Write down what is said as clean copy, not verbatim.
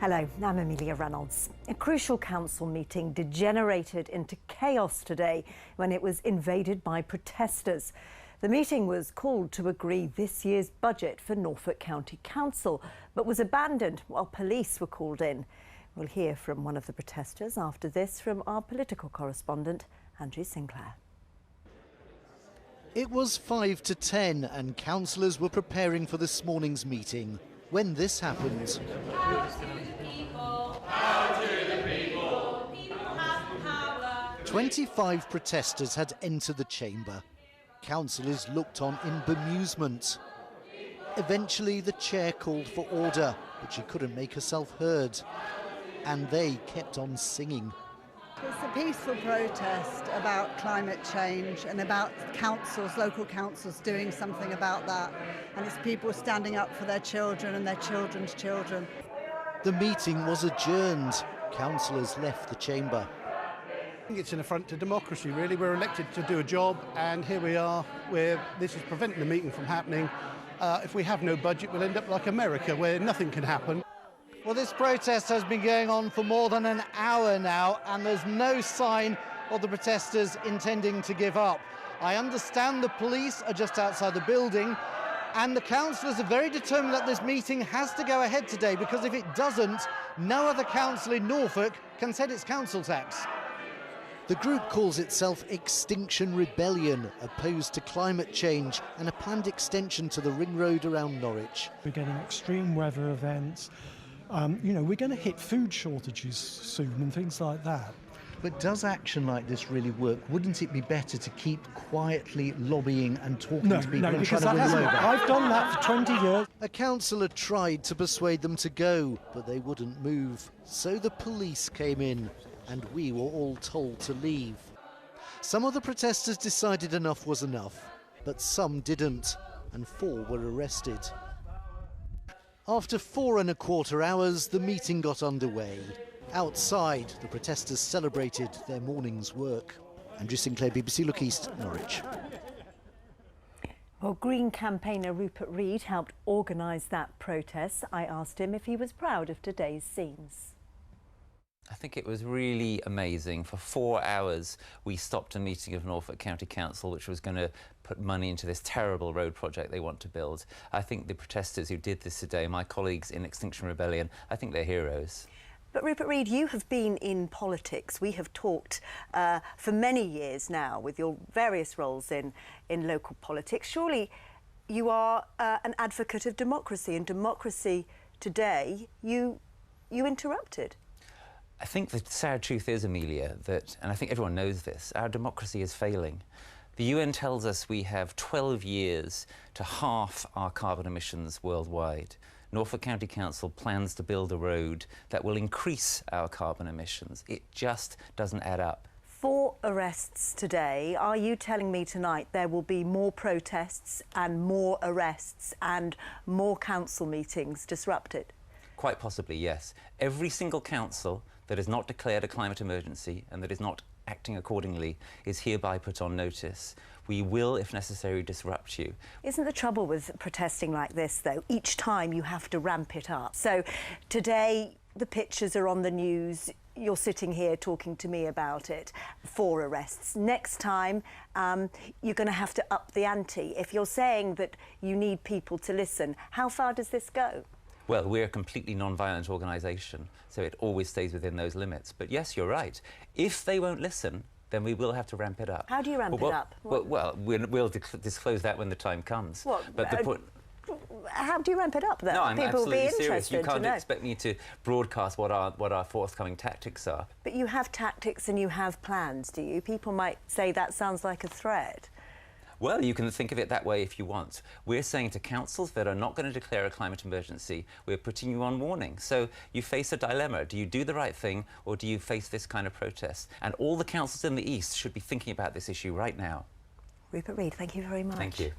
Hello, I'm Amelia Reynolds. A crucial council meeting degenerated into chaos today when it was invaded by protesters. The meeting was called to agree this year's budget for Norfolk County Council, but was abandoned while police were called in. We'll hear from one of the protesters after this from our political correspondent, Andrew Sinclair. It was 5 to 10 and councillors were preparing for this morning's meeting when this happened. Power to the people. Power to the people. People have power. 25 protesters had entered the chamber. Councillors looked on in bemusement. Eventually the chair called for order, but she couldn't make herself heard. And they kept on singing. It's a peaceful protest about climate change and about councils, local councils doing something about that. And it's people standing up for their children and their children's children. The meeting was adjourned. Councillors left the chamber. I think it's an affront to democracy, really. We're elected to do a job, and here we are, where this is preventing the meeting from happening. If we have no budget, we'll end up like America, where nothing can happen. Well, this protest has been going on for more than an hour now, and there's no sign of the protesters intending to give up. I understand the police are just outside the building, and the councillors are very determined that this meeting has to go ahead today, because if it doesn't, no other council in Norfolk can set its council tax. The group calls itself Extinction Rebellion, opposed to climate change and a planned extension to the ring road around Norwich. We're getting extreme weather events. We're going to hit food shortages soon and things like that. But does action like this really work? Wouldn't it be better to keep quietly lobbying and talking to people and trying to win them over? I've done that for 20 years. A councillor tried to persuade them to go, but they wouldn't move. So the police came in, and we were all told to leave. Some of the protesters decided enough was enough, but some didn't, and 4 were arrested. After 4¼ hours, the meeting got underway. Outside, the protesters celebrated their morning's work. Andrew Sinclair, BBC Look East, Norwich. Well, Green campaigner Rupert Read helped organise that protest. I asked him if he was proud of today's scenes. I think it was really amazing. For 4 hours, we stopped a meeting of Norfolk County Council, which was going to put money into this terrible road project they want to build. I think the protesters who did this today, my colleagues in Extinction Rebellion, I think they're heroes. But Rupert Read, you have been in politics. We have talked for many years now with your various roles in local politics. Surely you are an advocate of democracy, and democracy today you interrupted. I think the sad truth is, Amelia, that, and I think everyone knows this, our democracy is failing. The UN tells us we have 12 years to halve our carbon emissions worldwide. Norfolk County Council plans to build a road that will increase our carbon emissions. It just doesn't add up. 4 arrests today. Are you telling me tonight there will be more protests and more arrests and more council meetings disrupted? Quite possibly, yes. Every single council that has not declared a climate emergency and that is not acting accordingly is hereby put on notice. We will, if necessary, disrupt you. Isn't the trouble with protesting like this, though, each time you have to ramp it up? So today the pictures are on the news, you're sitting here talking to me about it, 4 arrests. Next time you're going to have to up the ante. If you're saying that you need people to listen, how far does this go? Well, we're a completely non-violent organisation, so it always stays within those limits. But yes, you're right. If they won't listen, then we will have to ramp it up. How do you ramp it up? Well, we'll disclose that when the time comes. What? But how do you ramp it up, though? No, I'm People will be absolutely serious. You can't to know. expect me to broadcast what our forthcoming tactics are. But you have tactics and you have plans, do you? People might say that sounds like a threat. Well, you can think of it that way if you want. We're saying to councils that are not going to declare a climate emergency, we're putting you on warning. So you face a dilemma. Do you do the right thing, or do you face this kind of protest? And all the councils in the East should be thinking about this issue right now. Rupert Read, thank you very much. Thank you.